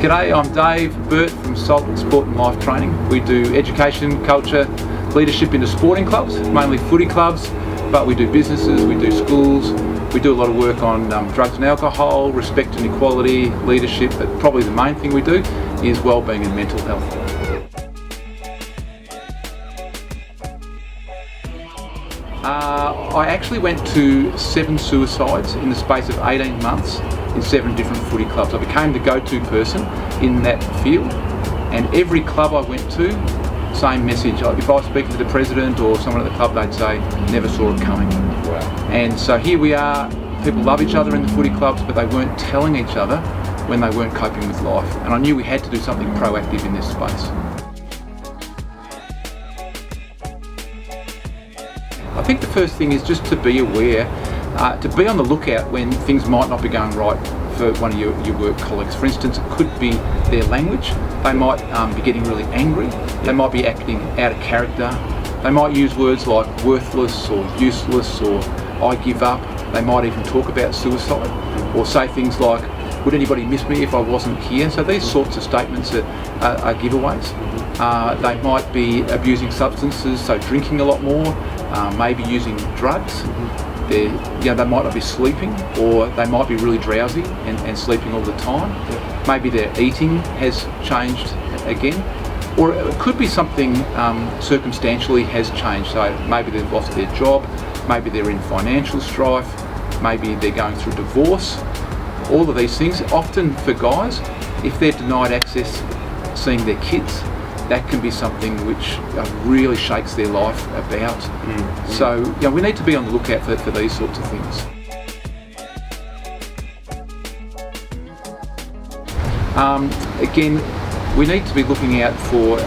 G'day, I'm Dave, Burt from Salt Sport and Life Training. We do education, culture, leadership into sporting clubs, mainly footy clubs, but we do businesses, we do schools, we do a lot of work on drugs and alcohol, respect and equality, leadership, but probably the main thing we do is wellbeing and mental health. I actually went to 7 suicides in the space of 18 months in 7 different footy clubs. I became the go-to person in that field, and every club I went to, same message. Like if I was speaking to the president or someone at the club, they'd say, never saw it coming. Wow. And so here we are, people love each other in the footy clubs, but they weren't telling each other when they weren't coping with life. And I knew we had to do something proactive in this space. I think the first thing is just to be aware, to be on the lookout when things might not be going right for one of your work colleagues. For instance, it could be their language. They might be getting really angry. They might be acting out of character. They might use words like worthless or useless or I give up. They might even talk about suicide or say things like, would anybody miss me if I wasn't here? So these sorts of statements are giveaways. They might be abusing substances, so drinking a lot more, maybe using drugs. They might not be sleeping, or they might be really drowsy and sleeping all the time. Maybe their eating has changed again, or it could be something circumstantially has changed. So maybe they've lost their job, maybe they're in financial strife, maybe they're going through divorce. All of these things, often for guys, if they're denied access seeing their kids, that can be something which really shakes their life about. So we need to be on the lookout for these sorts of things. Again, we need to be looking out for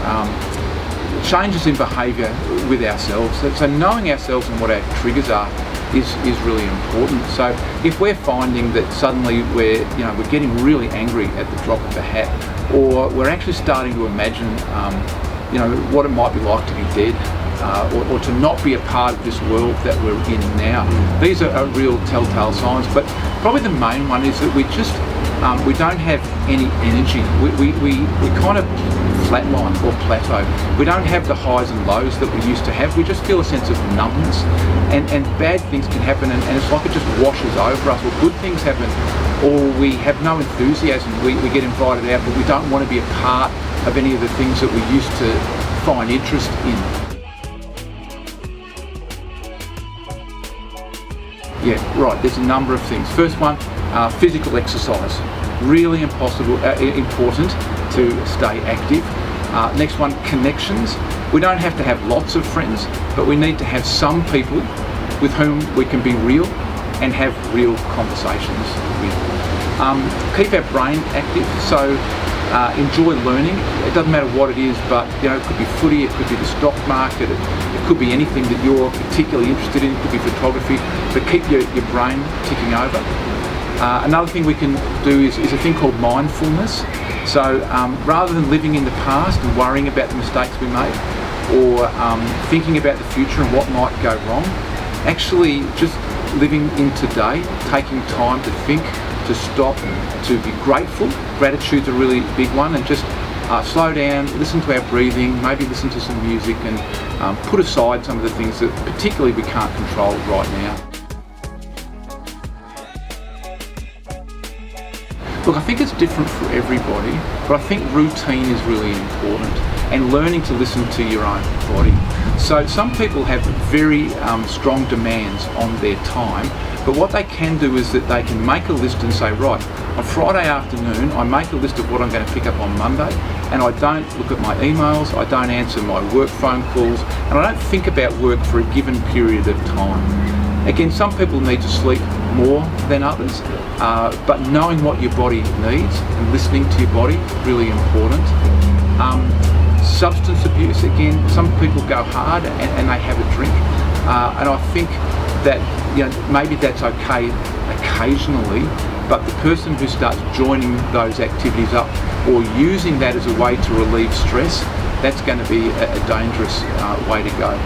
changes in behaviour with ourselves. So knowing ourselves and what our triggers are is really important. So if we're finding that suddenly we're getting really angry at the drop of a hat, or we're actually starting to imagine what it might be like to be dead, or to not be a part of this world that we're in now. These are real telltale signs, but probably the main one is that we don't have any energy. We kind of flatline or plateau. We don't have the highs and lows that we used to have. We just feel a sense of numbness, and bad things can happen, and it's like it just washes over us, or good things happen, or we have no enthusiasm. We get invited out, but we don't want to be a part of any of the things that we used to find interest in. Yeah, right, there's a number of things. First one, physical exercise. Really important to stay active. Next one, connections. We don't have to have lots of friends, but we need to have some people with whom we can be real and have real conversations with. Keep our brain active, so enjoy learning. It doesn't matter what it is, but it could be footy, it could be the stock market, it could be anything that you're particularly interested in. It could be photography, but keep your brain ticking over. Another thing we can do is a thing called mindfulness. So rather than living in the past and worrying about the mistakes we made, or thinking about the future and what might go wrong, actually just living in today, taking time to think, to stop, to be grateful. Gratitude's a really big one, and just slow down, listen to our breathing, maybe listen to some music, and put aside some of the things that particularly we can't control right now. Look, I think it's different for everybody, but I think routine is really important, and learning to listen to your own body. So some people have very strong demands on their time, but what they can do is that they can make a list and say, right, on Friday afternoon I make a list of what I'm going to pick up on Monday, and I don't look at my emails, I don't answer my work phone calls, and I don't think about work for a given period of time. Again, some people need to sleep more than others, but knowing what your body needs and listening to your body, really important. Substance abuse, again, some people go hard and they have a drink, and I think that maybe that's okay occasionally, but the person who starts joining those activities up or using that as a way to relieve stress, that's going to be a dangerous way to go.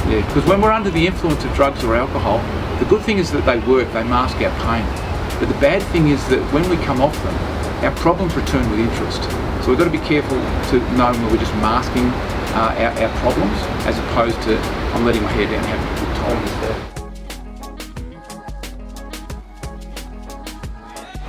Yeah, because when we're under the influence of drugs or alcohol, the good thing is that they work, they mask our pain. But the bad thing is that when we come off them, our problems return with interest. So we've got to be careful to know when we're just masking our problems, as opposed to I'm letting my hair down and having a good time.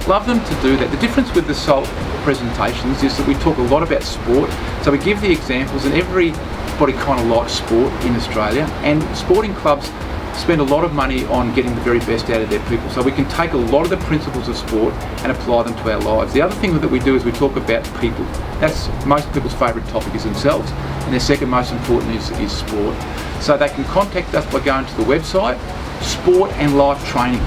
Love them to do that. The difference with the SALT presentations is that we talk a lot about sport. So we give the examples, and everybody kind of likes sport in Australia, and sporting clubs spend a lot of money on getting the very best out of their people. So we can take a lot of the principles of sport and apply them to our lives. The other thing that we do is we talk about people. That's most people's favourite topic is themselves, and their second most important is sport. So they can contact us by going to the website, Sport and Life Training.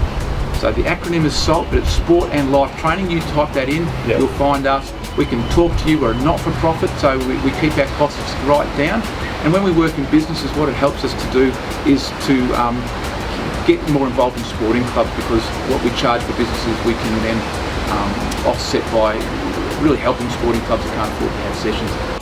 So the acronym is SALT, but it's Sport and Life Training. You type that in, You'll find us. We can talk to you. We're a not-for-profit, so we keep our costs right down. And when we work in businesses, what it helps us to do is to get more involved in sporting clubs, because what we charge for businesses we can then offset by really helping sporting clubs that can't afford to have sessions.